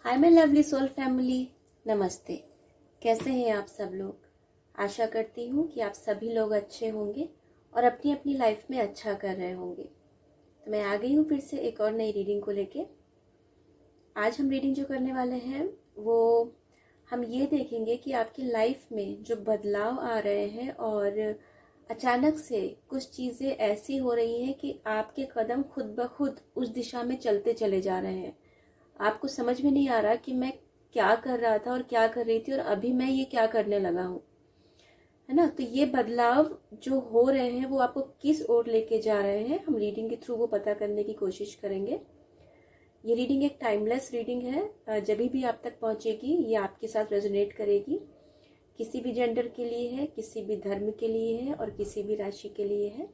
Hi my lovely soul family, नमस्ते। कैसे हैं आप सब लोग? आशा करती हूँ कि आप सभी लोग अच्छे होंगे और अपनी अपनी लाइफ में अच्छा कर रहे होंगे। तो मैं आ गई हूँ फिर से एक और नई रीडिंग को लेके। आज हम रीडिंग जो करने वाले हैं वो हम ये देखेंगे कि आपकी लाइफ में जो बदलाव आ रहे हैं और अचानक से कुछ चीज़ें ऐसी हो रही हैं कि आपके कदम खुद ब खुद उस दिशा में चलते चले जा रहे हैं। आपको समझ में नहीं आ रहा कि मैं क्या कर रहा था और क्या कर रही थी और अभी मैं ये क्या करने लगा हूँ, है ना। तो ये बदलाव जो हो रहे हैं वो आपको किस ओर लेके जा रहे हैं, हम रीडिंग के थ्रू वो पता करने की कोशिश करेंगे। ये रीडिंग एक टाइमलेस रीडिंग है। जब भी आप तक पहुंचेगी ये आपके साथ रेजोनेट करेगी। किसी भी जेंडर के लिए है, किसी भी धर्म के लिए है और किसी भी राशि के लिए है।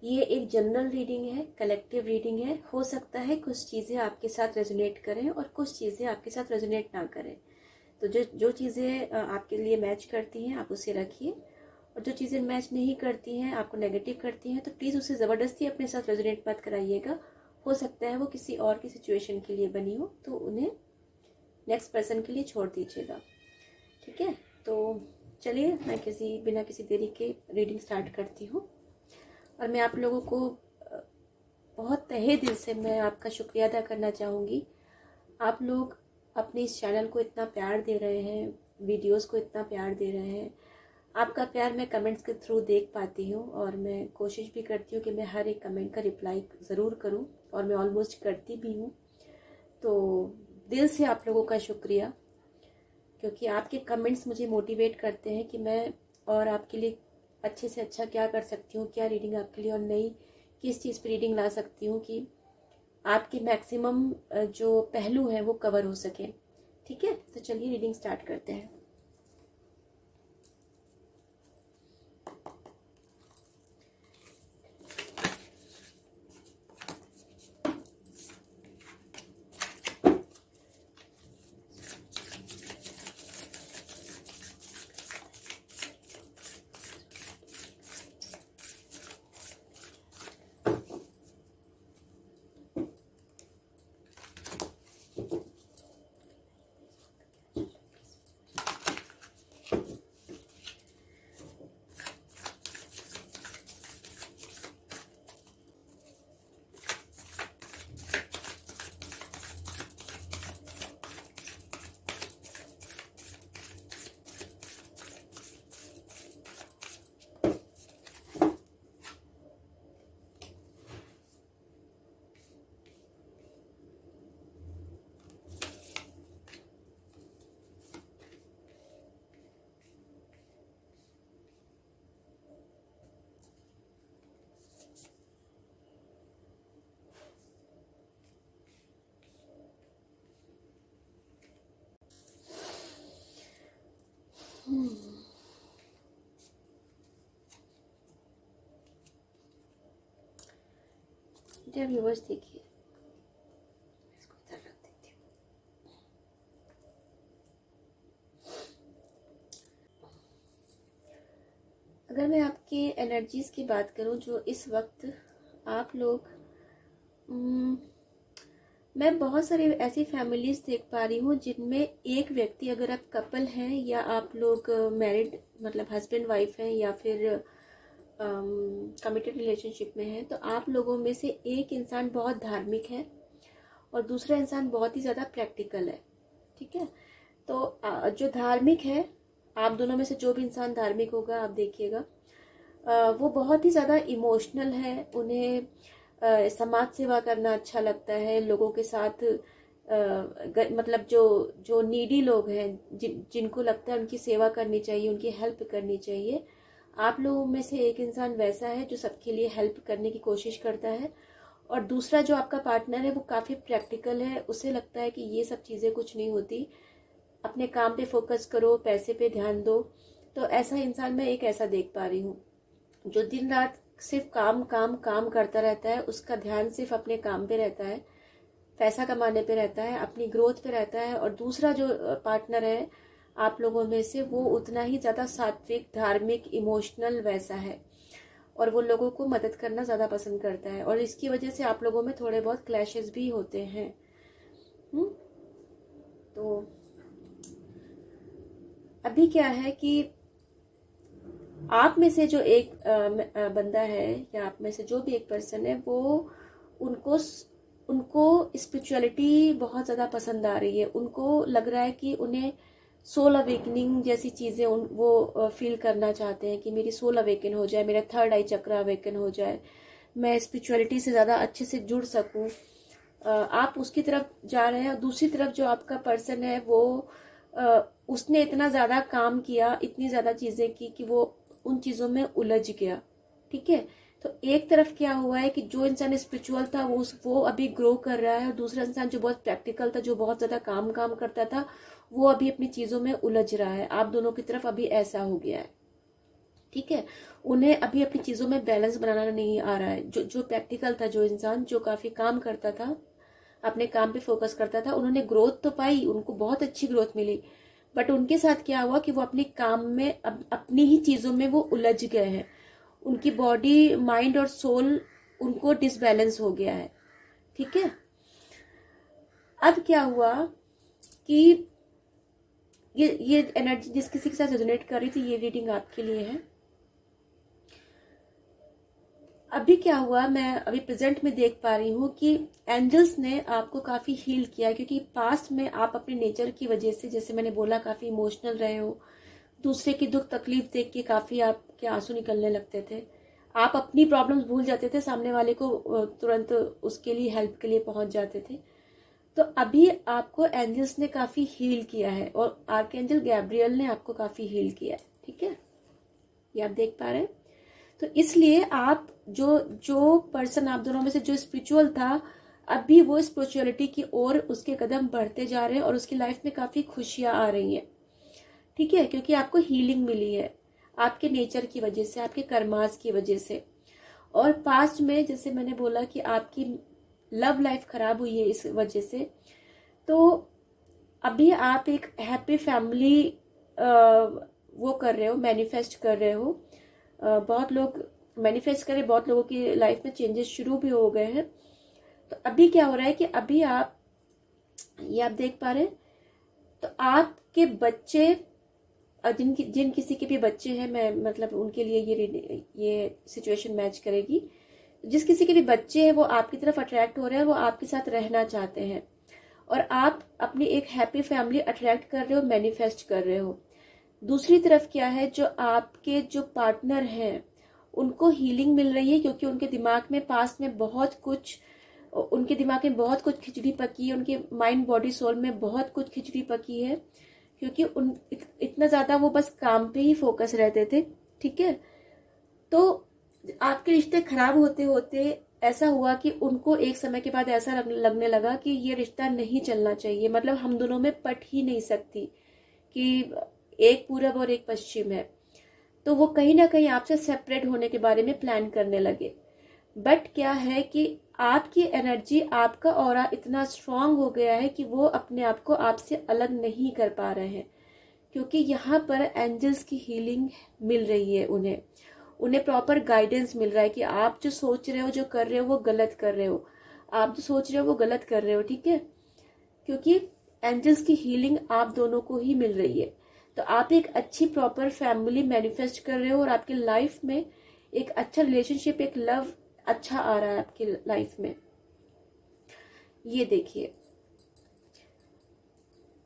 ये एक जनरल रीडिंग है, कलेक्टिव रीडिंग है। हो सकता है कुछ चीज़ें आपके साथ रेजोनेट करें और कुछ चीज़ें आपके साथ रेजोनेट ना करें। तो जो चीज़ें आपके लिए मैच करती हैं आप उसे रखिए, और जो चीज़ें मैच नहीं करती हैं, आपको नेगेटिव करती हैं, तो प्लीज़ उसे ज़बरदस्ती अपने साथ रेजोनेट मत कराइएगा। हो सकता है वो किसी और की सिचुएशन के लिए बनी हो, तो उन्हें नेक्स्ट पर्सन के लिए छोड़ दीजिएगा, ठीक है। तो चलिए मैं बिना किसी देरी के रीडिंग स्टार्ट करती हूँ। और मैं आप लोगों को बहुत तहे दिल से मैं आपका शुक्रिया अदा करना चाहूँगी। आप लोग अपने इस चैनल को इतना प्यार दे रहे हैं, वीडियोस को इतना प्यार दे रहे हैं। आपका प्यार मैं कमेंट्स के थ्रू देख पाती हूँ और मैं कोशिश भी करती हूँ कि मैं हर एक कमेंट का रिप्लाई ज़रूर करूँ, और मैं ऑलमोस्ट करती भी हूँ। तो दिल से आप लोगों का शुक्रिया, क्योंकि आपके कमेंट्स मुझे मोटिवेट करते हैं कि मैं और आपके लिए अच्छे से अच्छा क्या कर सकती हूँ, क्या रीडिंग आपके लिए और नई किस चीज़ पर रीडिंग ला सकती हूँ कि आपके मैक्सिमम जो पहलू हैं वो कवर हो सके, ठीक है। तो चलिए रीडिंग स्टार्ट करते हैं। व्यूअर्स देखिए, इसको इधर रख देती हूँ। अगर मैं आपके एनर्जीज की बात करूँ जो इस वक्त आप लोग मैं बहुत सारी ऐसी फैमिलीज देख पा रही हूँ जिनमें एक व्यक्ति, अगर आप कपल हैं या आप लोग मैरिड मतलब हस्बैंड वाइफ हैं या फिर कमिटेड रिलेशनशिप में हैं, तो आप लोगों में से एक इंसान बहुत धार्मिक है और दूसरा इंसान बहुत ही ज़्यादा प्रैक्टिकल है, ठीक है। तो जो धार्मिक है, आप दोनों में से जो भी इंसान धार्मिक होगा आप देखिएगा, वो बहुत ही ज़्यादा इमोशनल है। उन्हें समाज सेवा करना अच्छा लगता है, लोगों के साथ मतलब जो जो नीडी लोग हैं, जिनको लगता है उनकी सेवा करनी चाहिए, उनकी हेल्प करनी चाहिए। आप लोगों में से एक इंसान वैसा है जो सबके लिए हेल्प करने की कोशिश करता है, और दूसरा जो आपका पार्टनर है वो काफ़ी प्रैक्टिकल है। उसे लगता है कि ये सब चीज़ें कुछ नहीं होती, अपने काम पे फोकस करो, पैसे पे ध्यान दो। तो ऐसा इंसान मैं एक ऐसा देख पा रही हूँ जो दिन रात सिर्फ काम काम काम करता रहता है, उसका ध्यान सिर्फ अपने काम पे रहता है, पैसा कमाने पे रहता है, अपनी ग्रोथ पे रहता है। और दूसरा जो पार्टनर है आप लोगों में से, वो उतना ही ज़्यादा सात्विक, धार्मिक, इमोशनल वैसा है, और वो लोगों को मदद करना ज़्यादा पसंद करता है। और इसकी वजह से आप लोगों में थोड़े बहुत क्लैशेस भी होते हैं। तो अभी क्या है कि आप में से जो एक बंदा है या आप में से जो भी एक पर्सन है, वो उनको उनको स्पिरिचुअलिटी बहुत ज़्यादा पसंद आ रही है। उनको लग रहा है कि उन्हें सोल अवेकनिंग जैसी चीज़ें वो फील करना चाहते हैं कि मेरी सोल अवेकन हो जाए, मेरा थर्ड आई चक्र अवेकन हो जाए, मैं स्पिरिचुअलिटी से ज़्यादा अच्छे से जुड़ सकूं। आप उसकी तरफ जा रहे हैं। और दूसरी तरफ जो आपका पर्सन है वो उसने इतना ज़्यादा काम किया, इतनी ज़्यादा चीज़ें की कि वो उन चीज़ों में उलझ गया। ठीक है, तो एक तरफ क्या हुआ है कि जो इंसान स्पिरिचुअल था वो अभी ग्रो कर रहा है, और दूसरा इंसान जो बहुत प्रैक्टिकल था, जो बहुत ज़्यादा काम करता था, वो अभी अपनी चीज़ों में उलझ रहा है। आप दोनों की तरफ अभी ऐसा हो गया है। ठीक है, उन्हें अभी अपनी चीज़ों में बैलेंस बनाना नहीं आ रहा है। जो प्रैक्टिकल था, जो इंसान जो काफ़ी काम करता था, अपने काम पे फोकस करता था, उन्होंने ग्रोथ तो पाई, उनको बहुत अच्छी ग्रोथ मिली, बट उनके साथ क्या हुआ कि वो अपने काम में अपनी ही चीज़ों में वो उलझ गए हैं। उनकी बॉडी, माइंड और सोल उनको डिसबैलेंस हो गया है। ठीक है, अब क्या हुआ कि ये एनर्जी जिस किसी के साथ रेजोनेट कर रही थी, ये रीडिंग आपके लिए है। अभी क्या हुआ, मैं अभी प्रेजेंट में देख पा रही हूँ कि एंजल्स ने आपको काफी हील किया, क्योंकि पास्ट में आप अपने नेचर की वजह से, जैसे मैंने बोला, काफी इमोशनल रहे हो, दूसरे की दुख तकलीफ देख के काफी आपके आंसू निकलने लगते थे, आप अपनी प्रॉब्लम्स भूल जाते थे, सामने वाले को तुरंत उसके लिए हेल्प के लिए पहुंच जाते थे। तो अभी आपको एंजल्स ने काफी हील किया है, और आर्कएंजल गैब्रियल ने आपको काफी हील किया है। ठीक है, ये आप देख पा रहे हैं। तो इसलिए आप जो पर्सन आप दोनों में से जो स्पिरिचुअल था, अभी वो स्पिरिचुअलिटी की ओर उसके कदम बढ़ते जा रहे हैं, और उसकी लाइफ में काफी खुशियां आ रही हैं। ठीक है, क्योंकि आपको हीलिंग मिली है आपके नेचर की वजह से, आपके कर्मास की वजह से। और पास्ट में जैसे मैंने बोला कि आपकी लव लाइफ खराब हुई है इस वजह से, तो अभी आप एक हैप्पी फैमिली वो कर रहे हो, मैनिफेस्ट कर रहे हो। बहुत लोग मैनिफेस्ट करें, बहुत लोगों की लाइफ में चेंजेस शुरू भी हो गए हैं। तो अभी क्या हो रहा है कि अभी ये आप देख पा रहे हैं, तो आपके बच्चे, जिन किसी के भी बच्चे हैं, मैं मतलब उनके लिए ये सिचुएशन मैच करेगी। जिस किसी के भी बच्चे हैं वो आपकी तरफ अट्रैक्ट हो रहे हैं, वो आपके साथ रहना चाहते हैं, और आप अपनी एक हैप्पी फैमिली अट्रैक्ट कर रहे हो, मैनिफेस्ट कर रहे हो। दूसरी तरफ क्या है, जो आपके जो पार्टनर हैं उनको हीलिंग मिल रही है, क्योंकि उनके दिमाग में पास्ट में बहुत कुछ खिचड़ी पकी है, उनके माइंड बॉडी सोल में बहुत कुछ खिचड़ी पकी है, क्योंकि इतना ज्यादा वो बस काम पे ही फोकस रहते थे। ठीक है, तो आपके रिश्ते खराब होते होते ऐसा हुआ कि उनको एक समय के बाद ऐसा लगने लगा कि ये रिश्ता नहीं चलना चाहिए, मतलब हम दोनों में पट ही नहीं सकती, कि एक पूरब और एक पश्चिम है। तो वो कहीं ना कहीं आपसे सेपरेट होने के बारे में प्लान करने लगे। बट क्या है कि आपकी एनर्जी, आपका ऑरा इतना स्ट्रांग हो गया है कि वो अपने आप को आपसे अलग नहीं कर पा रहे हैं, क्योंकि यहाँ पर एंजल्स की हीलिंग मिल रही है। उन्हें प्रॉपर गाइडेंस मिल रहा है कि आप जो सोच रहे हो, जो कर रहे हो, वो गलत कर रहे हो, आप जो सोच रहे हो वो गलत कर रहे हो। ठीक है, क्योंकि एंजल्स की हीलिंग आप दोनों को ही मिल रही है। तो आप एक अच्छी प्रॉपर फैमिली मैनिफेस्ट कर रहे हो, और आपकी लाइफ में एक अच्छा रिलेशनशिप, एक लव अच्छा आ रहा है आपकी लाइफ में। ये देखिए,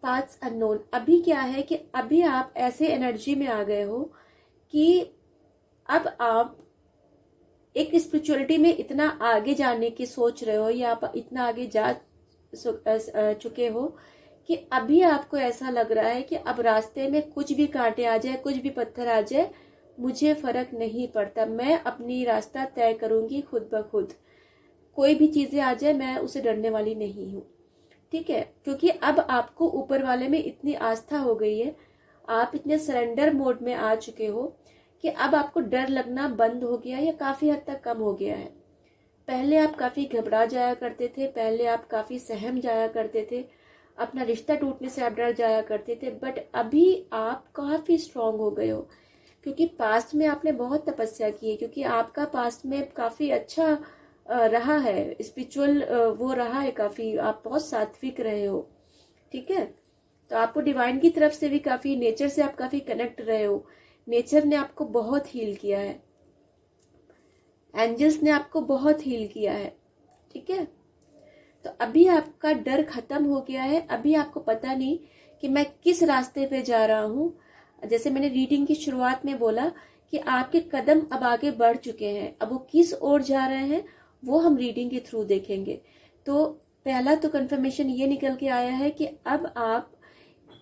पाथ्स अननोन। अभी क्या है कि अभी आप ऐसे एनर्जी में आ गए हो कि अब आप एक स्पिरिचुअलिटी में इतना आगे जाने की सोच रहे हो, या आप इतना आगे जा चुके हो कि अभी आपको ऐसा लग रहा है कि अब रास्ते में कुछ भी कांटे आ जाए, कुछ भी पत्थर आ जाए, मुझे फर्क नहीं पड़ता, मैं अपनी रास्ता तय करूंगी खुद ब खुद, कोई भी चीजें आ जाए मैं उसे डरने वाली नहीं हूँ। ठीक है, क्योंकि अब आपको ऊपर वाले में इतनी आस्था हो गई है, आप इतने सरेंडर मोड में आ चुके हो कि अब आपको डर लगना बंद हो गया, या काफी हद तक कम हो गया है। पहले आप काफी घबरा जाया करते थे, पहले आप काफी सहम जाया करते थे, अपना रिश्ता टूटने से आप डर जाया करते थे, बट अभी आप काफी स्ट्रांग हो गए हो, क्योंकि पास्ट में आपने बहुत तपस्या की है, क्योंकि आपका पास्ट में काफी अच्छा रहा है, स्पिरिचुअल वो रहा है काफी, आप बहुत सात्विक रहे हो। ठीक है, तो आपको डिवाइन की तरफ से भी काफी, नेचर से आप काफी कनेक्ट रहे हो, नेचर ने आपको बहुत हील किया है, एंजल्स ने आपको बहुत हील किया है। ठीक है, तो अभी आपका डर खत्म हो गया है। अभी आपको पता नहीं कि मैं किस रास्ते पे जा रहा हूं। जैसे मैंने रीडिंग की शुरुआत में बोला कि आपके कदम अब आगे बढ़ चुके हैं, अब वो किस ओर जा रहे हैं वो हम रीडिंग के थ्रू देखेंगे। तो पहला तो कंफर्मेशन ये निकल के आया है कि अब आप,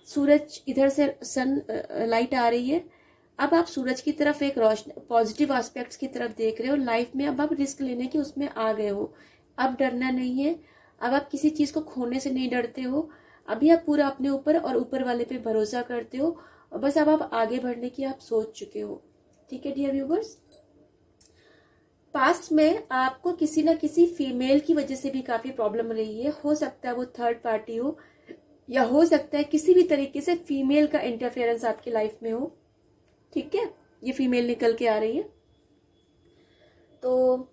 सूरज इधर से सन लाइट आ रही है, अब आप सूरज की तरफ एक रोशनी, पॉजिटिव एस्पेक्ट्स की तरफ देख रहे हो लाइफ में। अब आप रिस्क लेने की उसमें आ गए हो, अब डरना नहीं है। अब आप किसी चीज को खोने से नहीं डरते हो। अभी आप पूरा अपने ऊपर और ऊपर वाले पे भरोसा करते हो, और बस अब आप आगे बढ़ने की आप सोच चुके हो। ठीक है डियर व्यूवर्स, पास्ट में आपको किसी ना किसी फीमेल की वजह से भी काफी प्रॉब्लम रही है। हो सकता है वो थर्ड पार्टी हो, या हो सकता है किसी भी तरीके से फीमेल का इंटरफेरेंस आपकी लाइफ में हो। ठीक है, ये फीमेल निकल के आ रही है, तो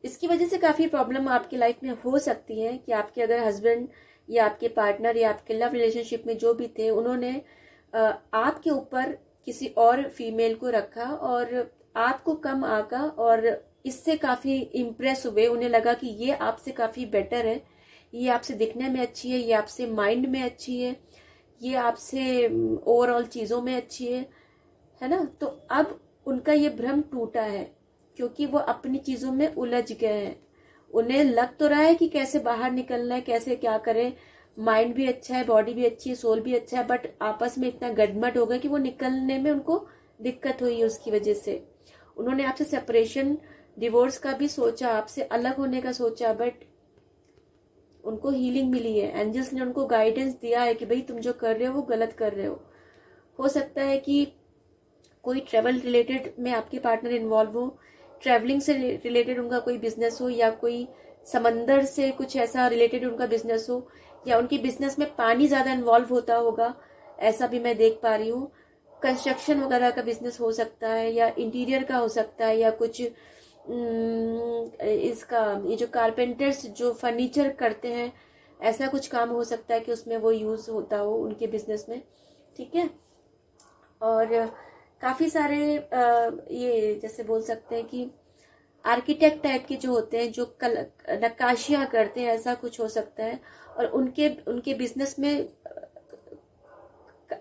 इसकी वजह से काफी प्रॉब्लम आपकी लाइफ में हो सकती है कि आपके अगर हस्बैंड या आपके पार्टनर या आपके लव रिलेशनशिप में जो भी थे, उन्होंने आपके ऊपर किसी और फीमेल को रखा और आपको कम आका, और इससे काफी इम्प्रेस हुए। उन्हें लगा कि ये आपसे काफी बेटर है, ये आपसे दिखने में अच्छी है, ये आपसे माइंड में अच्छी है, ये आपसे ओवरऑल चीजों में अच्छी है ना। तो अब उनका ये भ्रम टूटा है, क्योंकि वो अपनी चीजों में उलझ गए हैं। उन्हें लग तो रहा है कि कैसे बाहर निकलना है, कैसे क्या करें, माइंड भी अच्छा है, बॉडी भी अच्छी है, सोल भी अच्छा है, बट आपस में इतना गड़बड़ हो गया कि वो निकलने में उनको दिक्कत हुई है। उसकी वजह से उन्होंने आपसे सेपरेशन, डिवोर्स का भी सोचा, आपसे अलग होने का सोचा, बट उनको हीलिंग मिली है। एंजल्स ने उनको गाइडेंस दिया है कि भाई तुम जो कर रहे हो वो गलत कर रहे हो सकता है कि कोई ट्रेवल रिलेटेड में आपके पार्टनर इन्वॉल्व हो, ट्रेवलिंग से रिलेटेड उनका कोई बिजनेस हो, या कोई समंदर से कुछ ऐसा रिलेटेड उनका बिजनेस हो, या उनकी बिजनेस में पानी ज्यादा इन्वॉल्व होता होगा, ऐसा भी मैं देख पा रही हूँ। कंस्ट्रक्शन वगैरह का बिजनेस हो सकता है, या इंटीरियर का हो सकता है, या कुछ इसका, ये जो कारपेंटर्स जो फर्नीचर करते हैं, ऐसा कुछ काम हो सकता है कि उसमें वो यूज होता हो उनके बिजनेस में। ठीक है, और काफी सारे ये जैसे बोल सकते हैं कि आर्किटेक्ट टाइप के जो होते हैं, जो नक्काशियां करते हैं, ऐसा कुछ हो सकता है। और उनके बिजनेस में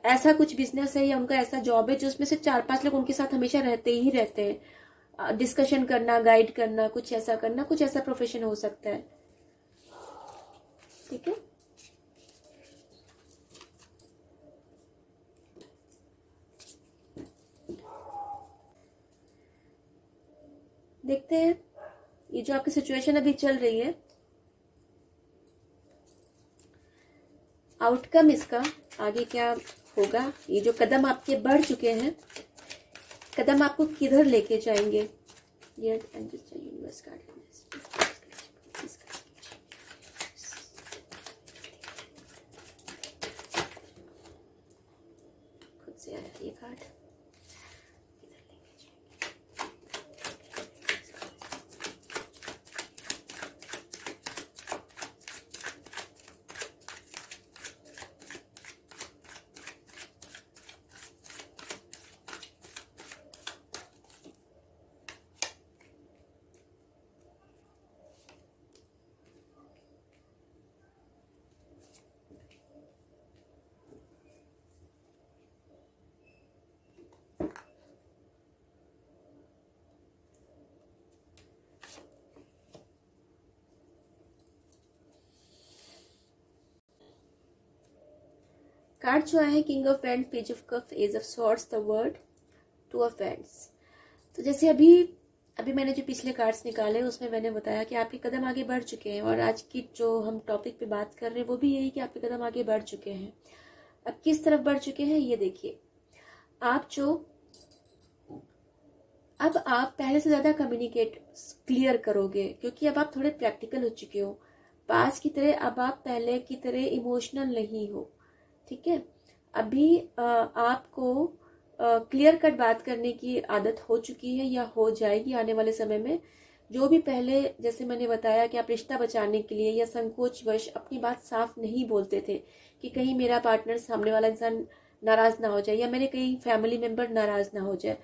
ऐसा कुछ बिजनेस है या उनका ऐसा जॉब है जो उसमें से 4-5 लोग उनके साथ हमेशा रहते ही रहते हैं। डिस्कशन करना, गाइड करना, कुछ ऐसा करना, कुछ ऐसा प्रोफेशन हो सकता है। ठीक है, देखते हैं ये जो आपकी सिचुएशन अभी चल रही है, आउटकम इसका आगे क्या होगा। ये जो कदम आपके बढ़ चुके हैं, कदम आपको किधर लेके जाएंगे। खुद से आया ये कार्ड, कार्ड जो है king of wands, page of cup, ace of swords, the world, two of wands. तो जैसे अभी मैंने जो पिछले कार्ड्स निकाले उसमें मैंने बताया कि आपके कदम आगे बढ़ चुके हैं, और आज की जो हम टॉपिक पे बात कर रहे हैं वो भी यही कि आपके कदम आगे बढ़ चुके हैं। अब किस तरफ बढ़ चुके हैं ये देखिए। अब आप पहले से ज्यादा कम्युनिकेट क्लियर करोगे, क्योंकि अब आप थोड़े प्रैक्टिकल हो चुके हो। पास की तरह अब आप पहले की तरह इमोशनल नहीं हो। ठीक है, अभी आपको क्लियर कट बात करने की आदत हो चुकी है या हो जाएगी आने वाले समय में। जो भी पहले जैसे मैंने बताया कि आप रिश्ता बचाने के लिए या संकोचवश अपनी बात साफ नहीं बोलते थे कि कहीं मेरा पार्टनर, सामने वाला इंसान नाराज ना हो जाए या मेरे कई फैमिली मेंबर नाराज ना हो जाए,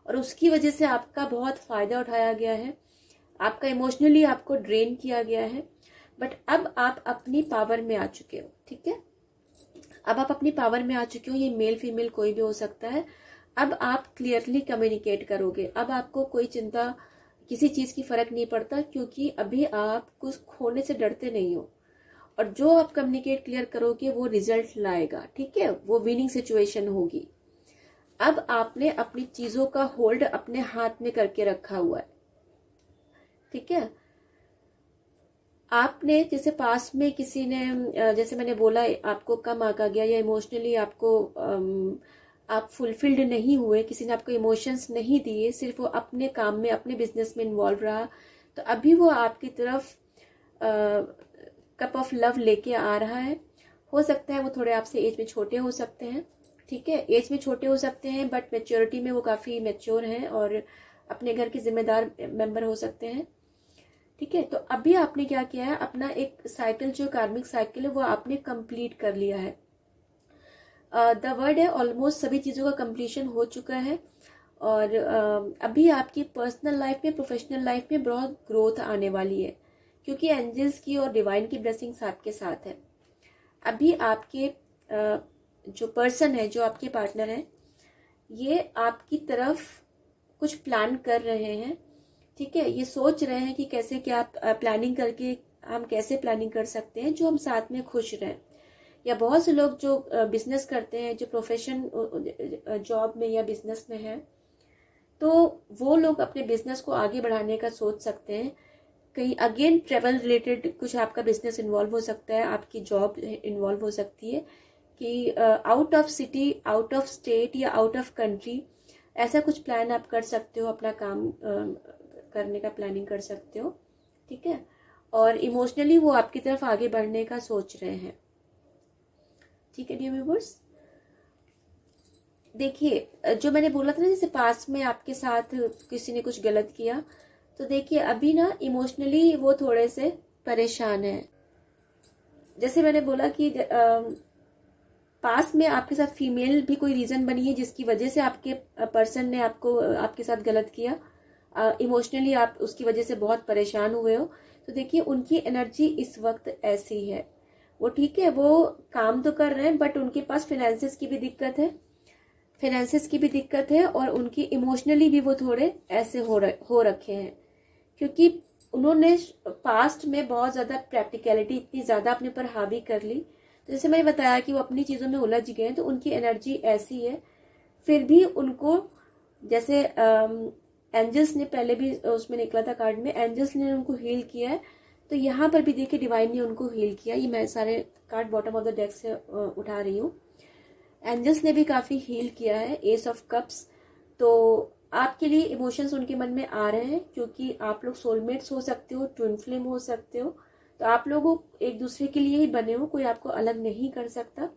और उसकी वजह से आपका बहुत फायदा उठाया गया है, आपका इमोशनली आपको ड्रेन किया गया है। बट अब आप अपनी पावर में आ चुके हो, ठीक है। अब आप अपनी पावर में आ चुके हो, ये मेल फीमेल कोई भी हो सकता है। अब आप क्लियरली कम्युनिकेट करोगे, अब आपको कोई चिंता किसी चीज की फर्क नहीं पड़ता, क्योंकि अभी आप कुछ खोने से डरते नहीं हो, और जो आप कम्युनिकेट क्लियर करोगे वो रिजल्ट लाएगा, ठीक है, वो विनिंग सिचुएशन होगी। अब आपने अपनी चीजों का होल्ड अपने हाथ में करके रखा हुआ है, ठीक है। आपने जैसे पास में किसी ने, जैसे मैंने बोला, आपको कम आंका गया या इमोशनली आपको आप फुलफिल्ड नहीं हुए, किसी ने आपको इमोशंस नहीं दिए, सिर्फ वो अपने काम में, अपने बिजनेस में इन्वॉल्व रहा, तो अभी वो आपकी तरफ कप ऑफ लव लेके आ रहा है। हो सकता है वो थोड़े आपसे एज में छोटे हो सकते हैं, ठीक है, एज में छोटे हो सकते हैं, बट मैच्योरिटी में वो काफी मैच्योर हैं और अपने घर के जिम्मेदार मेंबर हो सकते हैं, ठीक है। तो अभी आपने क्या किया है, अपना एक साइकिल, जो कार्मिक साइकिल है, वो आपने कंप्लीट कर लिया है। द वर्ड है ऑलमोस्ट सभी चीजों का कंप्लीशन हो चुका है, और अभी आपकी पर्सनल लाइफ में, प्रोफेशनल लाइफ में बहुत ग्रोथ आने वाली है, क्योंकि एंजल्स की और डिवाइन की ब्लेसिंग्स आपके साथ है। अभी आपके जो पर्सन है, जो आपके पार्टनर है, ये आपकी तरफ कुछ प्लान कर रहे हैं, ठीक है। ये सोच रहे हैं कि कैसे क्या प्लानिंग करके हम कैसे प्लानिंग कर सकते हैं जो हम साथ में खुश रहें। या बहुत से लोग जो बिजनेस करते हैं, जो प्रोफेशन जॉब में या बिजनेस में है, तो वो लोग अपने बिजनेस को आगे बढ़ाने का सोच सकते हैं। कहीं अगेन ट्रेवल रिलेटेड कुछ आपका बिजनेस इन्वॉल्व हो सकता है, आपकी जॉब इन्वॉल्व हो सकती है कि out of city, out of state या आउट ऑफ कंट्री, ऐसा कुछ प्लान आप कर सकते हो, अपना काम करने का प्लानिंग कर सकते हो, ठीक है। और इमोशनली वो आपकी तरफ आगे बढ़ने का सोच रहे हैं, ठीक है डियर व्यूअर्स। देखिए, जो मैंने बोला था ना, जैसे पास में आपके साथ किसी ने कुछ गलत किया, तो देखिए अभी ना इमोशनली वो थोड़े से परेशान है। जैसे मैंने बोला कि पास में आपके साथ फीमेल भी कोई रीजन बनी है जिसकी वजह से आपके पर्सन ने आपके साथ गलत किया, इमोशनली आप उसकी वजह से बहुत परेशान हुए हो, तो देखिए उनकी एनर्जी इस वक्त ऐसी है। वो ठीक है, वो काम तो कर रहे हैं, बट उनके पास फाइनेंसेस की भी दिक्कत है, और उनकी इमोशनली भी वो थोड़े ऐसे हो रखे हैं, क्योंकि उन्होंने पास्ट में बहुत ज्यादा प्रैक्टिकलिटी इतनी ज्यादा अपने ऊपर हावी कर ली। तो जैसे मैंने बताया कि वो अपनी चीजों में उलझ गए, तो उनकी एनर्जी ऐसी है। फिर भी उनको, जैसे एंजल्स ने पहले भी उसमें निकला था कार्ड में, एंजल्स ने उनको हील किया है, तो यहाँ पर भी देखिए डिवाइन ने उनको हील किया। ये मैं सारे card bottom of the deck से उठा रही हूँ। एंजल्स ने भी काफी हील किया है, एस ऑफ कप्स। तो आपके लिए इमोशंस उनके मन में आ रहे हैं, क्योंकि आप लोग सोलमेट्स हो सकते हो, ट्विन फ्लेम हो सकते हो, तो आप लोगों एक दूसरे के लिए ही बने हो, कोई आपको अलग नहीं कर सकता,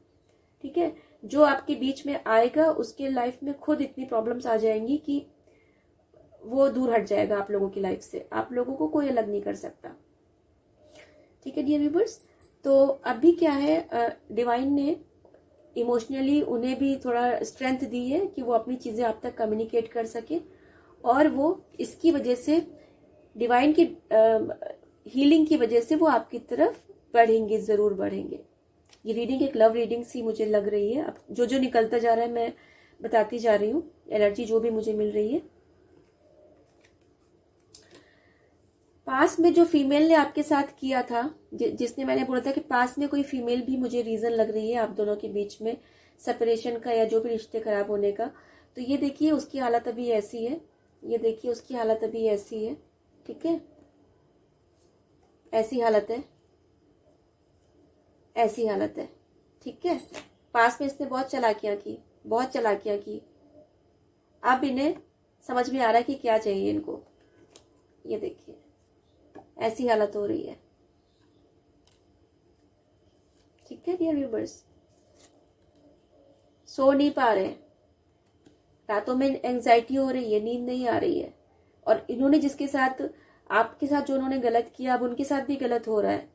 ठीक है। जो आपके बीच में आएगा उसके लाइफ में खुद इतनी प्रॉब्लम्स आ जाएंगी कि वो दूर हट जाएगा आप लोगों की लाइफ से, आप लोगों को कोई अलग नहीं कर सकता, ठीक है डियर व्यूअर्स। तो अभी क्या है, डिवाइन ने इमोशनली उन्हें भी थोड़ा स्ट्रेंथ दी है कि वो अपनी चीजें आप तक कम्युनिकेट कर सके, और वो इसकी वजह से, डिवाइन की हीलिंग की वजह से वो आपकी तरफ बढ़ेंगे, जरूर बढ़ेंगे। ये रीडिंग एक लव रीडिंग सी मुझे लग रही है। अब जो जो निकलता जा रहा है मैं बताती जा रही हूँ, एनर्जी जो भी मुझे मिल रही है। पास में जो फीमेल ने आपके साथ किया था, जिसने, मैंने बोला था कि पास में कोई फीमेल भी मुझे रीजन लग रही है आप दोनों के बीच में सेपरेशन का या जो भी रिश्ते खराब होने का, तो ये देखिए उसकी हालत अभी ऐसी है, ये देखिए उसकी हालत अभी ऐसी है, ठीक है, ऐसी हालत है, ऐसी हालत है, ठीक है। पास में इसने बहुत चालाकियां की, अब इन्हें समझ में आ रहा है कि क्या चाहिए इनको। ये देखिए ऐसी हालत हो रही है, ठीक है डियर व्यूअर्स। सो नहीं पा रहे, रातों में एंजाइटी हो रही है, नींद नहीं आ रही है, और इन्होंने जिसके साथ आपके साथ जो उन्होंने गलत किया अब उनके साथ भी गलत हो रहा है।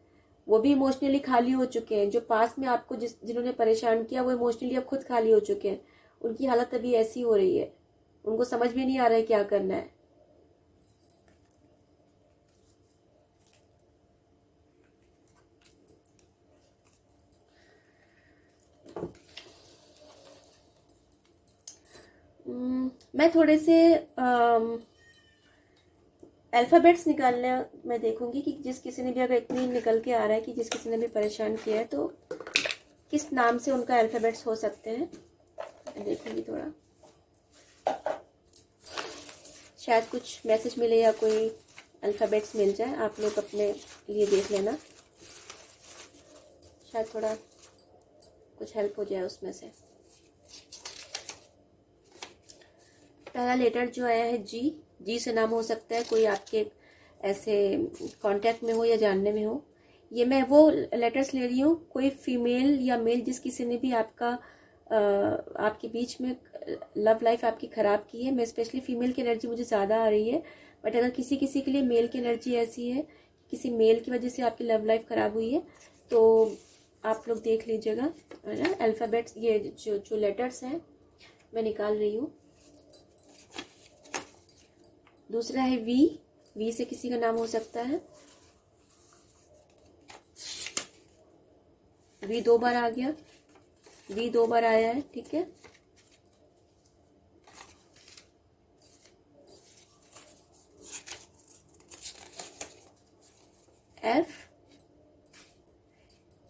वो भी इमोशनली खाली हो चुके हैं। जो पास में आपको जिन्होंने परेशान किया वो इमोशनली अब खुद खाली हो चुके हैं। उनकी हालत अभी ऐसी हो रही है, उनको समझ में नहीं आ रहा है क्या करना है। मैं थोड़े से अल्फ़ाबेट्स निकालने मैं देखूंगी कि जिस किसी ने भी अगर इतनी निकल के आ रहा है कि जिस किसी ने भी परेशान किया है तो किस नाम से उनका अल्फ़ाबेट्स हो सकते हैं। मैं देखूंगी थोड़ा, शायद कुछ मैसेज मिले या कोई अल्फ़ाबेट्स मिल जाए। आप लोग अपने लिए देख लेना, शायद थोड़ा कुछ हेल्प हो जाए उसमें से। पहला लेटर जो आया है जी, जी से नाम हो सकता है, कोई आपके ऐसे कांटेक्ट में हो या जानने में हो। ये मैं वो लेटर्स ले रही हूँ, कोई फीमेल या मेल जिस किसी ने भी आपके बीच में लव लाइफ आपकी ख़राब की है। मैं स्पेशली फीमेल की एनर्जी मुझे ज़्यादा आ रही है, बट अगर किसी किसी के लिए मेल की एनर्जी ऐसी है, किसी मेल की वजह से आपकी लव लाइफ ख़राब हुई है, तो आप लोग देख लीजिएगा, है ना। अल्फ़ाबेट्स ये जो लेटर्स हैं मैं निकाल रही हूँ। दूसरा है वी, वी से किसी का नाम हो सकता है। वी 2 बार आ गया, वी 2 बार आया है, ठीक है। एफ,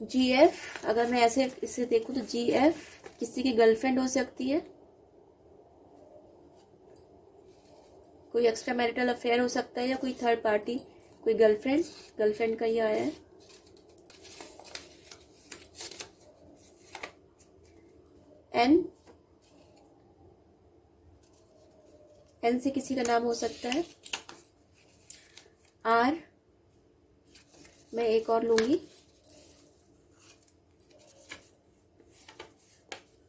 जी एफ, अगर मैं ऐसे इसे देखूं तो जी एफ किसी की गर्लफ्रेंड हो सकती है, कोई एक्स्ट्रा मैरिटल अफेयर हो सकता है या कोई थर्ड पार्टी, कोई गर्लफ्रेंड का ही आया है। एन, एन से किसी का नाम हो सकता है। आर, मैं एक और लूंगी।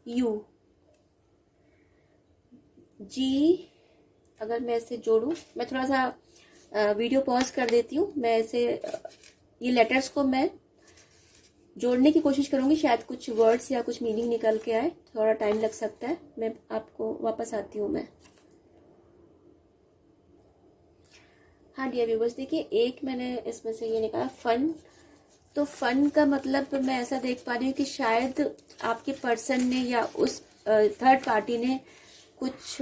यू, जी, अगर मैं इसे जोड़ूं, मैं थोड़ा सा वीडियो पॉज कर देती हूँ। मैं ऐसे ये लेटर्स को मैं जोड़ने की कोशिश करूंगी, शायद कुछ वर्ड्स या कुछ मीनिंग निकल के आए, थोड़ा टाइम लग सकता है। मैं आपको वापस आती हूँ मैं। हाँ डियर व्यूवर्स, देखिए एक मैंने इसमें से ये निकाला फन। तो फन का मतलब मैं ऐसा देख पा रही हूँ कि शायद आपके पर्सन ने या उस थर्ड पार्टी ने कुछ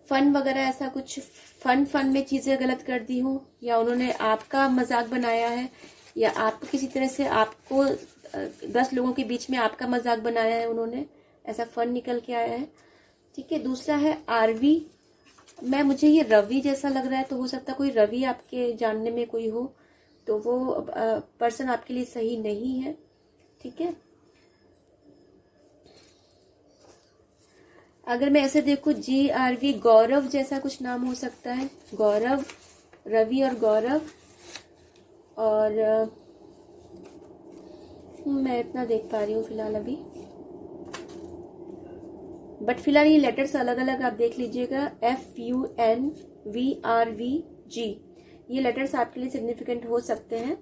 फन वगैरह ऐसा कुछ फन में चीजें गलत कर दी हो, या उन्होंने आपका मजाक बनाया है, या आपको किसी तरह से आपको 10 लोगों के बीच में आपका मजाक बनाया है उन्होंने, ऐसा फन निकल के आया है, ठीक है। दूसरा है आरवी, मुझे ये रवि जैसा लग रहा है, तो हो सकता है कोई रवि आपके जानने में कोई हो, तो वो पर्सन आपके लिए सही नहीं है, ठीक है। अगर मैं ऐसे देखूं GRV, गौरव जैसा कुछ नाम हो सकता है, गौरव, रवि और गौरव। और मैं इतना देख पा रही हूँ फिलहाल अभी, बट फिलहाल ये लेटर्स अलग अलग आप देख लीजिएगा। FUNVRVG, ये लेटर्स आपके लिए सिग्निफिकेंट हो सकते हैं,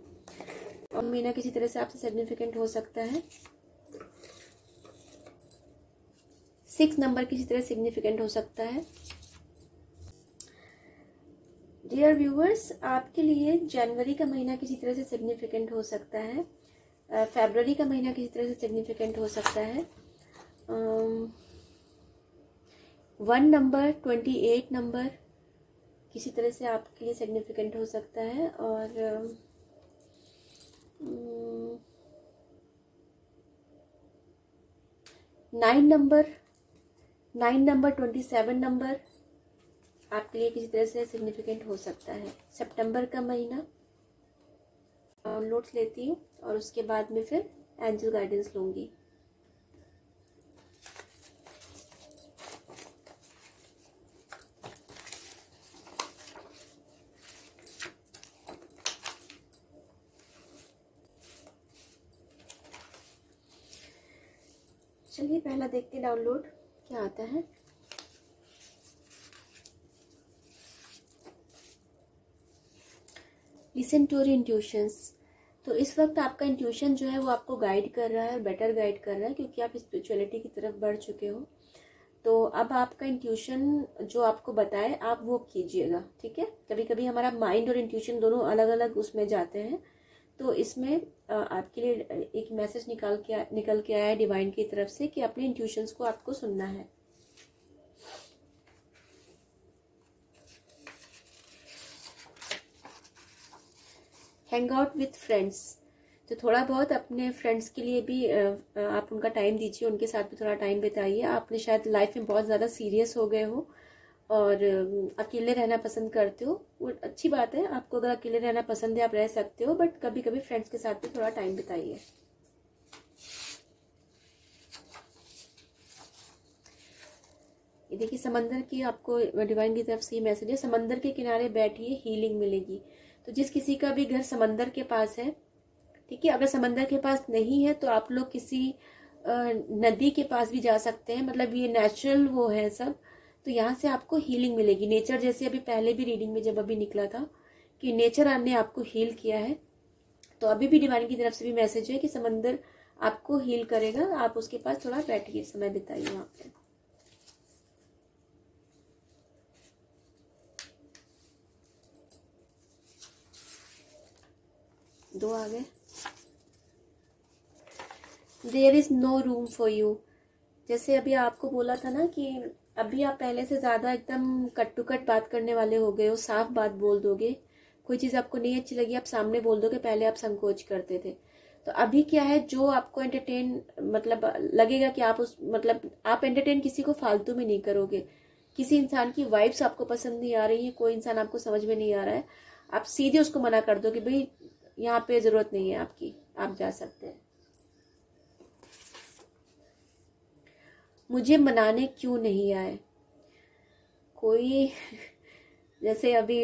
और मीना किसी तरह से आपसे सिग्निफिकेंट हो सकता है। 6 नंबर किसी तरह सिग्निफिकेंट हो सकता है। डियर व्यूअर्स, आपके लिए जनवरी का महीना किसी तरह से सिग्निफिकेंट हो सकता है, फरवरी का महीना किसी तरह से सिग्निफिकेंट हो सकता है। 1 नंबर, 28 नंबर किसी तरह से आपके लिए सिग्निफिकेंट हो सकता है। और 9 नंबर, 27 नंबर आपके लिए किसी तरह से सिग्निफिकेंट हो सकता है। सितंबर का महीना डाउनलोड्स लेती हूँ और उसके बाद में फिर एंजल गाइडेंस लूंगी। चलिए पहला देखते हैं डाउनलोड क्या आता है। Listen to your intuitions. तो इस वक्त आपका इंट्यूशन जो है वो आपको गाइड कर रहा है, बेटर गाइड कर रहा है, क्योंकि आप स्पिरिचुअलिटी की तरफ बढ़ चुके हो। तो अब आपका इंट्यूशन जो आपको बताए आप वो कीजिएगा, ठीक है। कभी कभी हमारा माइंड और इंट्यूशन दोनों अलग अलग उसमें जाते हैं। तो इसमें आपके लिए एक मैसेज निकल के आया है डिवाइन की तरफ से कि अपने इंट्यूशंस को आपको सुनना है। Hang out with friends. तो थोड़ा बहुत अपने फ्रेंड्स के लिए भी आप उनका टाइम दीजिए, उनके साथ भी थोड़ा टाइम बिताइए। आपने शायद लाइफ में बहुत ज़्यादा सीरियस हो गए हो और अकेले रहना पसंद करते हो। वो अच्छी बात है, आपको अगर अकेले रहना पसंद है आप रह सकते हो, बट कभी कभी फ्रेंड्स के साथ भी थोड़ा टाइम बिताइए। ये देखिए, समंदर की आपको डिवाइन की तरफ से ये मैसेज है, समंदर के किनारे बैठिए, हीलिंग मिलेगी। तो जिस किसी का भी घर समंदर के पास है, ठीक है, अगर समंदर के पास नहीं है तो आप लोग किसी नदी के पास भी जा सकते हैं। मतलब ये नेचुरल वो है सब, तो यहाँ से आपको हीलिंग मिलेगी। नेचर, जैसे अभी पहले भी रीडिंग में जब अभी निकला था कि नेचर ने आपको हील किया है, तो अभी भी डिवाइन की तरफ से भी मैसेज है कि समंदर आपको हील करेगा। आप उसके पास थोड़ा बैठिए, समय बिताइए वहां पे। दो आ गए। There is no room for you. जैसे अभी आपको बोला था ना कि अभी आप पहले से ज्यादा एकदम कट टू कट बात करने वाले हो गए हो, साफ बात बोल दोगे। कोई चीज आपको नहीं अच्छी लगी आप सामने बोल दोगे, पहले आप संकोच करते थे। तो अभी क्या है, जो आपको एंटरटेन मतलब लगेगा कि आप उस मतलब आप एंटरटेन किसी को फालतू में नहीं करोगे। किसी इंसान की वाइब्स आपको पसंद नहीं आ रही है, कोई इंसान आपको समझ में नहीं आ रहा है, आप सीधे उसको मना कर दो कि भाई यहाँ पे जरूरत नहीं है आपकी, आप जा सकते हैं। मुझे मनाने क्यों नहीं आए। कोई जैसे अभी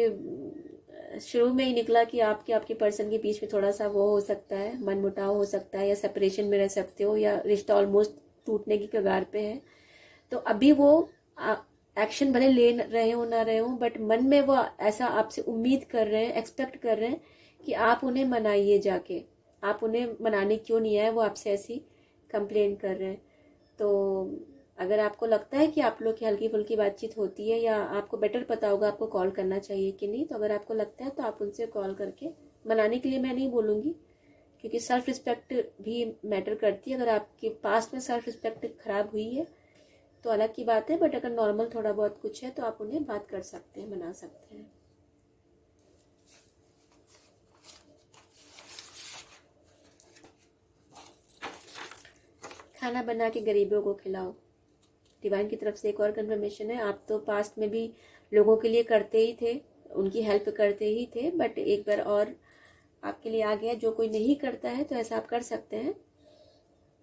शुरू में ही निकला कि आपके आपके पर्सन के बीच में थोड़ा सा वो हो सकता है, मनमुटाव हो सकता है, या सेपरेशन में रह सकते हो, या रिश्ता ऑलमोस्ट टूटने की कगार पे है। तो अभी वो एक्शन भले ले रहे हो ना रहे हो, बट मन में वो ऐसा आपसे उम्मीद कर रहे हैं, एक्सपेक्ट कर रहे हैं कि आप उन्हें मनाइए जाके। आप उन्हें मनाने क्यों नहीं आए, वो आपसे ऐसी कंप्लेन कर रहे हैं। तो अगर आपको लगता है कि आप लोग की हल्की फुल्की बातचीत होती है, या आपको बेटर पता होगा आपको कॉल करना चाहिए कि नहीं, तो अगर आपको लगता है तो आप उनसे कॉल करके मनाने के लिए, मैं नहीं बोलूँगी क्योंकि सेल्फ रिस्पेक्ट भी मैटर करती है। अगर आपके पास्ट में सेल्फ रिस्पेक्ट खराब हुई है तो अलग की बात है, बट अगर नॉर्मल थोड़ा बहुत कुछ है तो आप उन्हें बात कर सकते हैं, मना सकते हैं। खाना बना के गरीबों को खिलाओ। डिवाइन की तरफ से एक और कंफर्मेशन है, आप तो पास्ट में भी लोगों के लिए करते ही थे, उनकी हेल्प करते ही थे, बट एक बार और आपके लिए आ गया, जो कोई नहीं करता है तो ऐसा आप कर सकते हैं,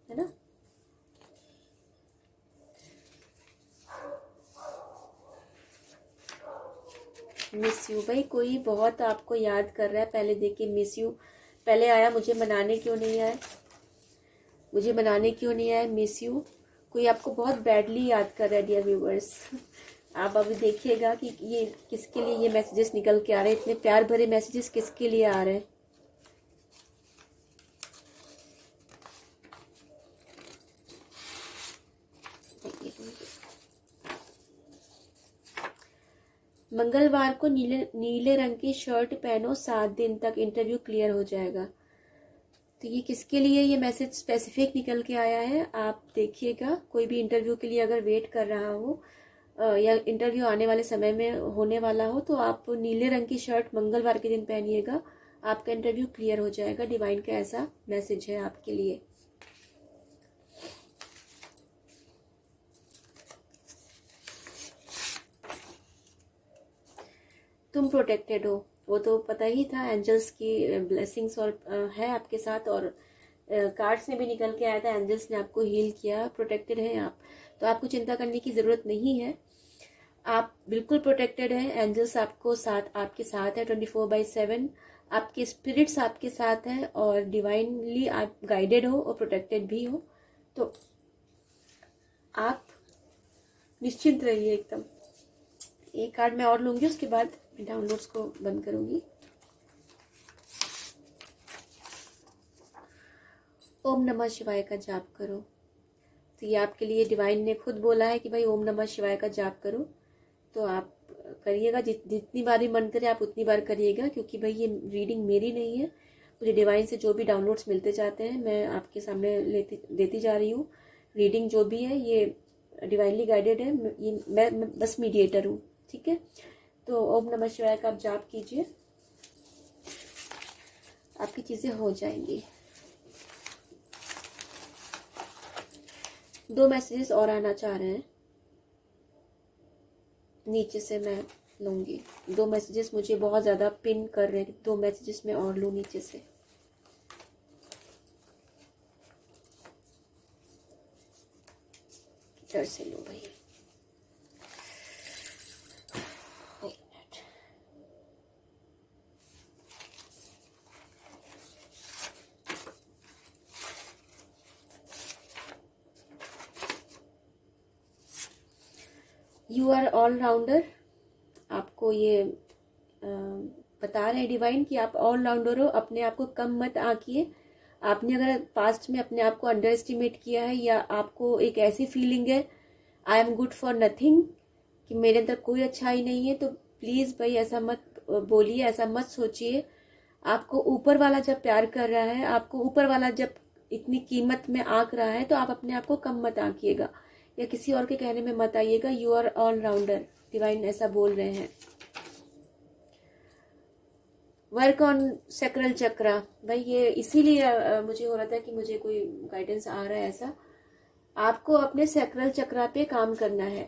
है ना। मिस यू, भाई कोई बहुत आपको याद कर रहा है। पहले देखिए मिस यू पहले आया, मुझे मनाने क्यों नहीं आए, मुझे मनाने क्यों नहीं आए, मिस यू। कोई आपको बहुत बैडली याद कर रहा है डियर व्यूवर्स। आप अभी देखिएगा कि ये किसके लिए ये मैसेजेस निकल के आ रहे हैं, इतने प्यार भरे मैसेजेस किसके लिए आ रहे हैं। मंगलवार को नीले रंग की शर्ट पहनो, 7 दिन तक इंटरव्यू क्लियर हो जाएगा। तो ये किसके लिए ये मैसेज स्पेसिफिक निकल के आया है, आप देखिएगा। कोई भी इंटरव्यू के लिए अगर वेट कर रहा हो या इंटरव्यू आने वाले समय में होने वाला हो, तो आप नीले रंग की शर्ट मंगलवार के दिन पहनिएगा, आपका इंटरव्यू क्लियर हो जाएगा। डिवाइन का ऐसा मैसेज है आपके लिए। तुम प्रोटेक्टेड हो, वो तो पता ही था, एंजल्स की ब्लेसिंग्स और है आपके साथ, और कार्ड्स में भी निकल के आया था एंजल्स ने आपको हील किया, प्रोटेक्टेड हैं आप। तो आपको चिंता करने की ज़रूरत नहीं है, आप बिल्कुल प्रोटेक्टेड हैं। एंजल्स आपको साथ, आपके साथ है 24/7। आपके स्पिरिट्स आपके साथ हैं और डिवाइनली आप गाइडेड हो और प्रोटेक्टेड भी हो। तो आप निश्चिंत रहिए एकदम। एक कार्ड मैं और लूंगी, उसके बाद डाउनलोड्स को बंद करूंगी। ओम नमः शिवाय का जाप करो। तो ये आपके लिए डिवाइन ने खुद बोला है कि भाई ओम नमः शिवाय का जाप करो। तो आप करिएगा, जितनी बार भी मन करे आप उतनी बार करिएगा, क्योंकि भाई ये रीडिंग मेरी नहीं है, मुझे डिवाइन से जो भी डाउनलोड्स मिलते जाते हैं मैं आपके सामने देती जा रही हूँ। रीडिंग जो भी है ये डिवाइनली गाइडेड है, ये मैं बस मीडिएटर हूँ। ठीक है, तो ओम नमः शिवाय का आप जाप कीजिए, आपकी चीज़ें हो जाएंगी। 2 मैसेजेस और आना चाह रहे हैं, नीचे से मैं लूँगी। 2 मैसेजेस मुझे बहुत ज़्यादा पिन कर रहे हैं, 2 मैसेजेस मैं और लूँ नीचे से। इधर से लो भाई। You are allrounder. आपको ये बता रहे हैं डिवाइन कि आप ऑलराउंडर हो, अपने आप को कम मत आंकिए। आपने अगर पास्ट में अपने आप को अंडर एस्टिमेट किया है, या आपको एक ऐसी फीलिंग है I am good for nothing, कि मेरे अंदर कोई अच्छाई नहीं है, तो प्लीज़ भाई ऐसा मत बोलिए, ऐसा मत सोचिए। आपको ऊपर वाला जब प्यार कर रहा है, आपको ऊपर वाला जब इतनी कीमत में आंक रहा है, तो आप अपने आप को कम मत आंकिएगा या किसी और के कहने में मत आइएगा। यू आर ऑलराउंडर, डिवाइन ऐसा बोल रहे हैं। वर्क ऑन सैक्रल चक्रा। भाई ये इसीलिए मुझे हो रहा था कि मुझे कोई गाइडेंस आ रहा है ऐसा। आपको अपने सैक्रल चक्रा पे काम करना है।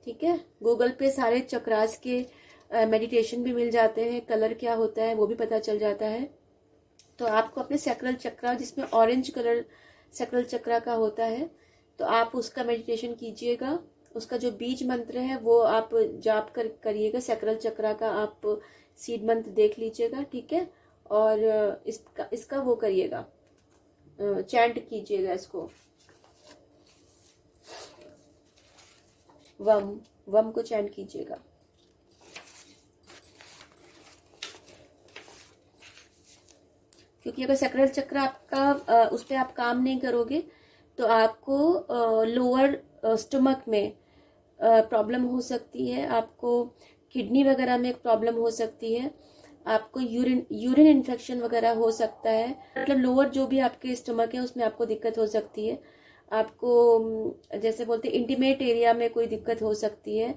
ठीक है, गूगल पे सारे चक्रास के मेडिटेशन भी मिल जाते हैं, कलर क्या होता है वो भी पता चल जाता है। तो आपको अपने सैक्रल चक्रा, जिसमें ऑरेंज कलर सैक्रल चक्रा का होता है, तो आप उसका मेडिटेशन कीजिएगा। उसका जो बीज मंत्र है वो आप जाप करिएगा। सैक्रल चक्रा का आप सीड मंत्र देख लीजिएगा। ठीक है, और इसका वो करिएगा, चैंट कीजिएगा इसको, वम को चैंट कीजिएगा। क्योंकि अगर सैक्रल चक्र आपका उस पर आप काम नहीं करोगे तो आपको लोअर स्टमक में प्रॉब्लम हो सकती है, आपको किडनी वगैरह में प्रॉब्लम हो सकती है, आपको यूरिन इन्फेक्शन वगैरह हो सकता है। मतलब लोअर जो भी आपके स्टमक है उसमें आपको दिक्कत हो सकती है। आपको जैसे बोलते हैं इंटीमेट एरिया में कोई दिक्कत हो सकती है,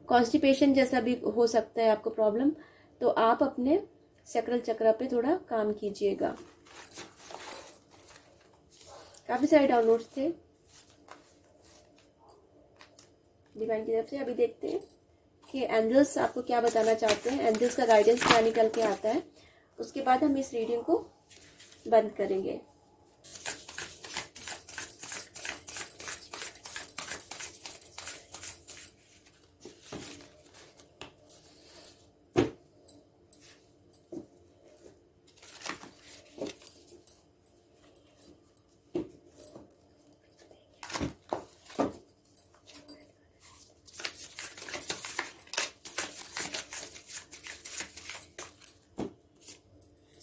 कॉन्स्टिपेशन जैसा भी हो सकता है आपको प्रॉब्लम। तो आप अपने सैक्रल चक्र पे थोड़ा काम कीजिएगा। काफी सारे डाउनलोड्स थे डिवाइन की तरफ से। अभी देखते हैं कि एंजल्स आपको क्या बताना चाहते हैं, एंजल्स का गाइडेंस क्या निकल के आता है। उसके बाद हम इस रीडिंग को बंद करेंगे।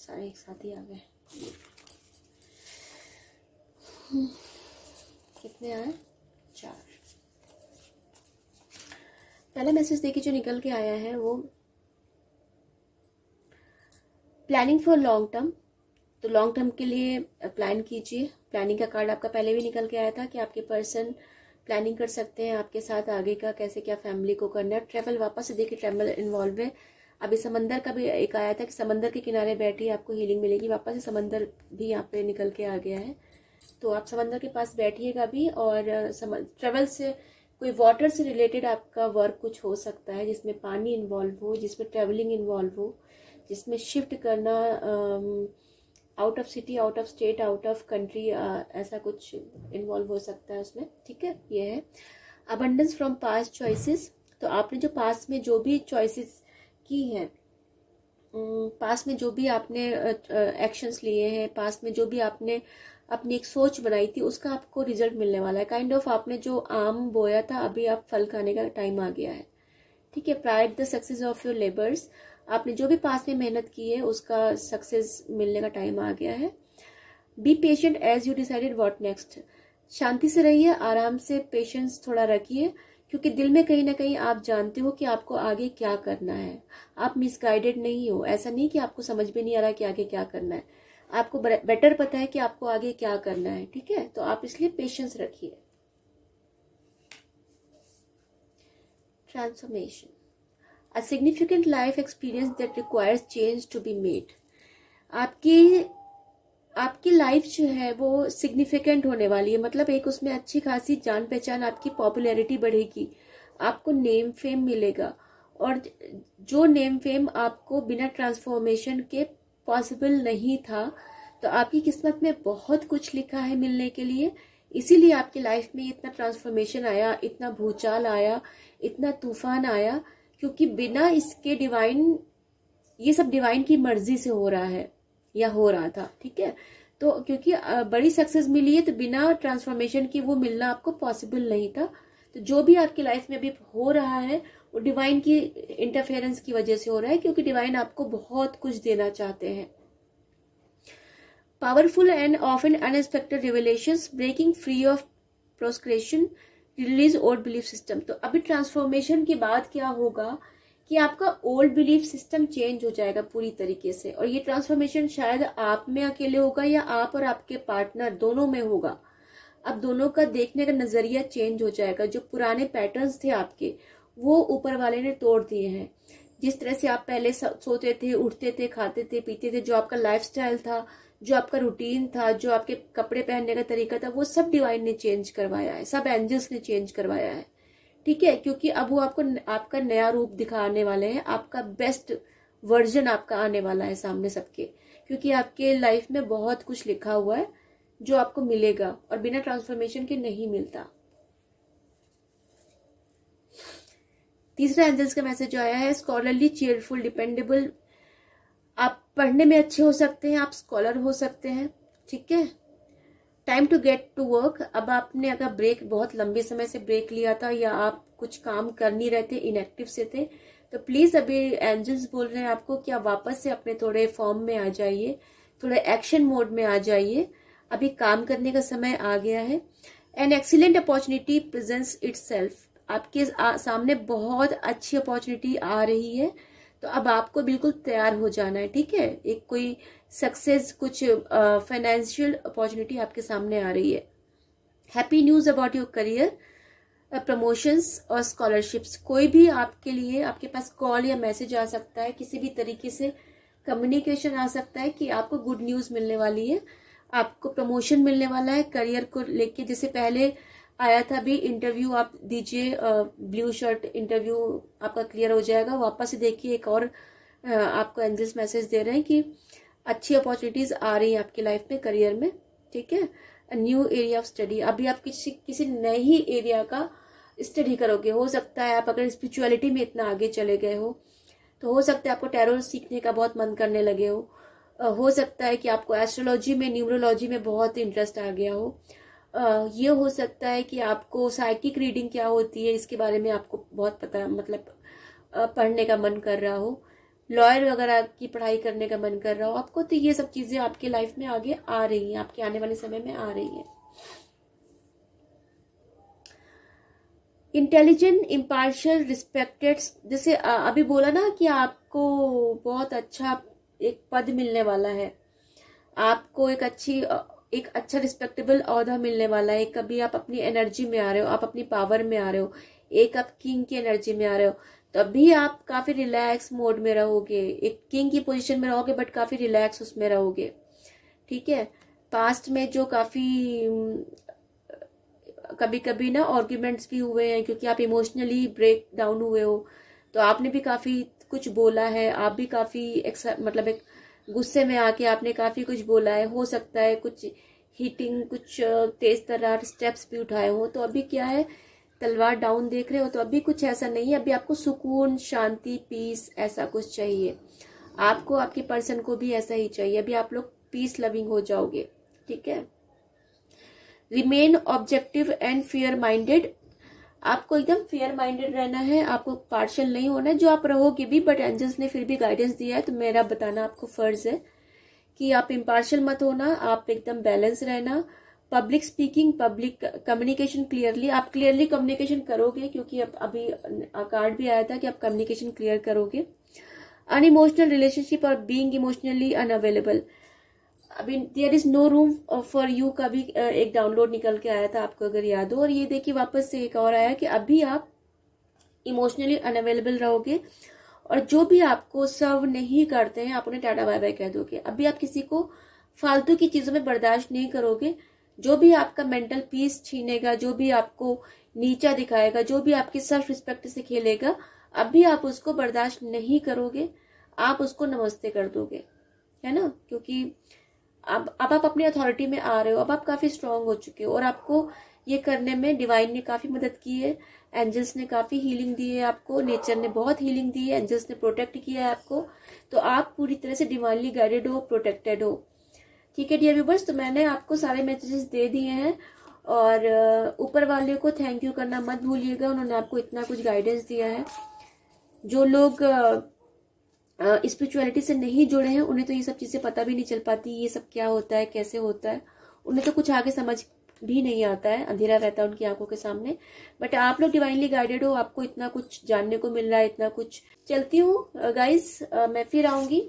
सारे एक साथ ही आ गए। कितने आए? 4। पहला मैसेज देखिए जो निकल के आया है वो प्लानिंग फॉर लॉन्ग टर्म। तो लॉन्ग टर्म के लिए प्लान कीजिए। प्लानिंग का कार्ड आपका पहले भी निकल के आया था कि आपके पर्सन प्लानिंग कर सकते हैं आपके साथ आगे का, कैसे क्या फैमिली को करना है। ट्रैवल, वापस से देखिए ट्रैवल इन्वॉल्व है। अभी समंदर का भी एक आया था कि समंदर के किनारे बैठी आपको हीलिंग मिलेगी। वापस से समंदर भी यहाँ पे निकल के आ गया है, तो आप समंदर के पास बैठिएगा भी। और ट्रैवल से कोई वाटर से रिलेटेड आपका वर्क कुछ हो सकता है, जिसमें पानी इन्वॉल्व हो, जिसमें ट्रैवलिंग इन्वॉल्व हो, जिसमें शिफ्ट करना, out of city, out of state, out of country, ऐसा कुछ इन्वॉल्व हो सकता है उसमें। ठीक है, ये है अबंडेंस फ्रॉम पास्ट चॉइसेस। तो आपने जो पास्ट में जो भी चॉइसेस की हैं, पास्ट में जो भी आपने एक्शंस लिए हैं, पास्ट में जो भी आपने अपनी एक सोच बनाई थी, उसका आपको रिजल्ट मिलने वाला है। काइंड ऑफ आपने जो आम बोया था, अभी आप फल खाने का टाइम आ गया है। ठीक है, pride the success of your labours. आपने जो भी पास में मेहनत की है उसका सक्सेस मिलने का टाइम आ गया है। Be patient as you decided what next. शांति से रहिए, आराम से पेशेंस थोड़ा रखिए, क्योंकि दिल में कहीं ना कहीं आप जानते हो कि आपको आगे क्या करना है। आप मिसगाइडेड नहीं हो, ऐसा नहीं कि आपको समझ में नहीं आ रहा कि आगे क्या करना है, आपको बेटर पता है कि आपको आगे क्या करना है, ठीक है। तो आप इसलिए पेशेंस रखिए। Transformation, a significant life experience that requires change to be made. आपकी लाइफ जो है वो सिग्निफिकेंट होने वाली है, मतलब एक उसमें अच्छी खासी जान पहचान, आपकी पॉपुलैरिटी बढ़ेगी, आपको नेम फेम मिलेगा। और जो नेम फेम आपको बिना ट्रांसफॉर्मेशन के पॉसिबल नहीं था, तो आपकी किस्मत में बहुत कुछ लिखा है मिलने के लिए। इसीलिए आपकी लाइफ में इतना ट्रांसफॉर्मेशन आया, इतना भूचाल आया, इतना तूफान आया, क्योंकि बिना इसके डिवाइन, ये सब डिवाइन की मर्जी से हो रहा है या हो रहा था, ठीक है। तो क्योंकि बड़ी सक्सेस मिली है, तो बिना ट्रांसफॉर्मेशन की वो मिलना आपको पॉसिबल नहीं था। तो जो भी आपकी लाइफ में अभी हो रहा है वो डिवाइन की इंटरफेरेंस की वजह से हो रहा है, क्योंकि डिवाइन आपको बहुत कुछ देना चाहते हैं। Powerful and often unexpected revelations, breaking free of procrastination, release old belief system. तो अभी ट्रांसफॉर्मेशन के बाद क्या होगा कि आपका ओल्ड बिलीफ सिस्टम चेंज हो जाएगा पूरी तरीके से। और ये ट्रांसफॉर्मेशन शायद आप में अकेले होगा या आप और आपके पार्टनर दोनों में होगा। अब दोनों का देखने का नजरिया चेंज हो जाएगा। जो पुराने पैटर्न्स थे आपके, वो ऊपर वाले ने तोड़ दिए हैं। जिस तरह से आप पहले सोते थे, उठते थे, खाते थे, पीते थे, जो आपका लाइफस्टाइल था, जो आपका रूटीन था, जो आपके कपड़े पहनने का तरीका था, वो सब डिवाइन ने चेंज करवाया है, सब एंजल्स ने चेंज करवाया है, ठीक है। क्योंकि अब वो आपको आपका नया रूप दिखाने वाले हैं, आपका बेस्ट वर्जन आपका आने वाला है सामने सबके। क्योंकि आपके लाइफ में बहुत कुछ लिखा हुआ है जो आपको मिलेगा और बिना ट्रांसफॉर्मेशन के नहीं मिलता। तीसरा एंजल्स का मैसेज जो आया है, स्कॉलरली, चीयरफुल, डिपेंडेबल। आप पढ़ने में अच्छे हो सकते हैं, आप स्कॉलर हो सकते हैं, ठीक है। Time to get to work. अब आपने अगर ब्रेक, बहुत लंबे समय से ब्रेक लिया था या आप कुछ काम कर नहीं रहे थे, इनएक्टिव से थे, तो प्लीज अभी एंजल्स बोल रहे हैं आपको कि आप वापस से अपने थोड़े फॉर्म में आ जाइए, थोड़े एक्शन मोड में आ जाइए। अभी काम करने का समय आ गया है। An excellent opportunity presents itself. आपके सामने बहुत अच्छी अपॉर्चुनिटी आ रही है, तो अब आपको बिल्कुल तैयार हो जाना है, ठीक है। एक कोई सक्सेस, कुछ फाइनेंशियल अपॉर्चुनिटी आपके सामने आ रही है। Happy news about your career, promotions और स्कॉलरशिप्स। कोई भी आपके लिए, आपके पास कॉल या मैसेज आ सकता है, किसी भी तरीके से कम्युनिकेशन आ सकता है कि आपको गुड न्यूज मिलने वाली है, आपको प्रमोशन मिलने वाला है करियर को लेके। जैसे पहले आया था, अभी इंटरव्यू आप दीजिए, ब्लू शर्ट इंटरव्यू आपका क्लियर हो जाएगा। वापस से देखिए, एक और आपको एंजल्स मैसेज दे रहे हैं कि अच्छी अपॉर्चुनिटीज आ रही है आपकी लाइफ में, करियर में, ठीक है। New area of study. अभी आप किसी नए ही एरिया का स्टडी करोगे। हो सकता है आप अगर स्पिरिचुअलिटी में इतना आगे चले गए हो, तो हो सकता है आपको टैरो सीखने का बहुत मन करने लगे हो सकता है कि आपको एस्ट्रोलॉजी में, न्यूमरोलॉजी में बहुत इंटरेस्ट आ गया हो। ये हो सकता है कि आपको साइकिक रीडिंग क्या होती है इसके बारे में आपको बहुत पता, मतलब पढ़ने का मन कर रहा हो, लॉयर वगैरह की पढ़ाई करने का मन कर रहा हो आपको। तो ये सब चीजें आपके लाइफ में आगे आ रही हैं, आपके आने वाले समय में आ रही हैं। Intelligent, impartial, respected. जैसे अभी बोला ना कि आपको बहुत अच्छा एक पद मिलने वाला है, आपको एक अच्छा रिस्पेक्टेबल औहदा मिलने वाला है। कभी आप अपनी एनर्जी में आ रहे हो, आप अपनी पावर में आ रहे हो, एक आप किंग की एनर्जी में आ रहे हो, तभी आप काफी रिलैक्स मोड में रहोगे। एक किंग की पोजीशन में रहोगे बट काफी रिलैक्स उसमें रहोगे, ठीक है। पास्ट में जो काफी कभी कभी ना आर्ग्यूमेंट्स भी हुए हैं, क्योंकि आप इमोशनली ब्रेक डाउन हुए हो, तो आपने भी काफी कुछ बोला है, आप भी काफी मतलब एक गुस्से में आके आपने काफी कुछ बोला है। हो सकता है कुछ हीटिंग, कुछ तेज तर्रार स्टेप्स भी उठाए हो। तो अभी क्या है, तलवार डाउन देख रहे हो, तो अभी कुछ ऐसा नहीं है। अभी आपको सुकून, शांति, पीस, ऐसा कुछ चाहिए आपको, आपके पर्सन को भी ऐसा ही चाहिए। अभी आप लोग पीस लविंग हो जाओगे, ठीक है। Remain objective and fair minded. आपको एकदम फेयर माइंडेड रहना है, आपको पार्शियल नहीं होना है। जो आप रहोगे भी, बट एंजल्स ने फिर भी गाइडेंस दिया है, तो मेरा बताना आपको फर्ज है कि आप इम्पार्शियल मत होना, आप एकदम बैलेंस रहना। Public speaking, public communication clearly, आप क्लियरली कम्युनिकेशन करोगे, क्योंकि अब अभी कार्ड भी आया था कि आप कम्युनिकेशन क्लियर करोगे। अनइमोशनल रिलेशनशिप और बीइंग इमोशनली अनअवेलेबल, अभी there is no room for you का भी एक डाउनलोड निकल के आया था, आपको अगर याद हो। और ये देखिए वापस से एक और आया कि अभी आप इमोशनली अनअवेलेबल रहोगे, और जो भी आपको सर्व नहीं करते हैं आप उन्हें टाटा बाय बाय कह दोगे। अभी आप किसी को फालतू की चीजों में बर्दाश्त नहीं करोगे। जो भी आपका मेंटल पीस छीनेगा, जो भी आपको नीचा दिखाएगा, जो भी आपकी सेल्फ रिस्पेक्ट से खेलेगा, अभी आप उसको बर्दाश्त नहीं करोगे, आप उसको नमस्ते कर दोगे, है ना। क्योंकि अब आप अपनी अथॉरिटी में आ रहे हो, अब आप काफी स्ट्रांग हो चुके हो, और आपको ये करने में डिवाइन ने काफी मदद की है, एंजल्स ने काफी हीलिंग दी है आपको, नेचर ने बहुत हीलिंग दी है, एंजल्स ने प्रोटेक्ट किया है आपको। तो आप पूरी तरह से डिवाइनली गाइडेड हो, प्रोटेक्टेड हो। ठीक है डियर व्यूवर्स, तो मैंने आपको सारे मैसेजेस दे दिए हैं, और ऊपर वाले को थैंक यू करना मत भूलिएगा, उन्होंने आपको इतना कुछ गाइडेंस दिया है। जो लोग स्पिरिचुअलिटी से नहीं जुड़े हैं उन्हें तो ये सब चीजें पता भी नहीं चल पाती, ये सब क्या होता है, कैसे होता है, उन्हें तो कुछ आगे समझ भी नहीं आता है, अंधेरा रहता है उनकी आंखों के सामने। बट आप लोग डिवाइनली गाइडेड हो, आपको इतना कुछ जानने को मिल रहा है, इतना कुछ। चलती हूँ गाइस, मैं फिर आऊंगी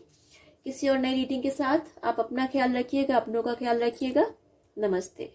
किसी और नई रीडिंग के साथ। आप अपना ख्याल रखिएगा, अपनों का ख्याल रखिएगा। नमस्ते।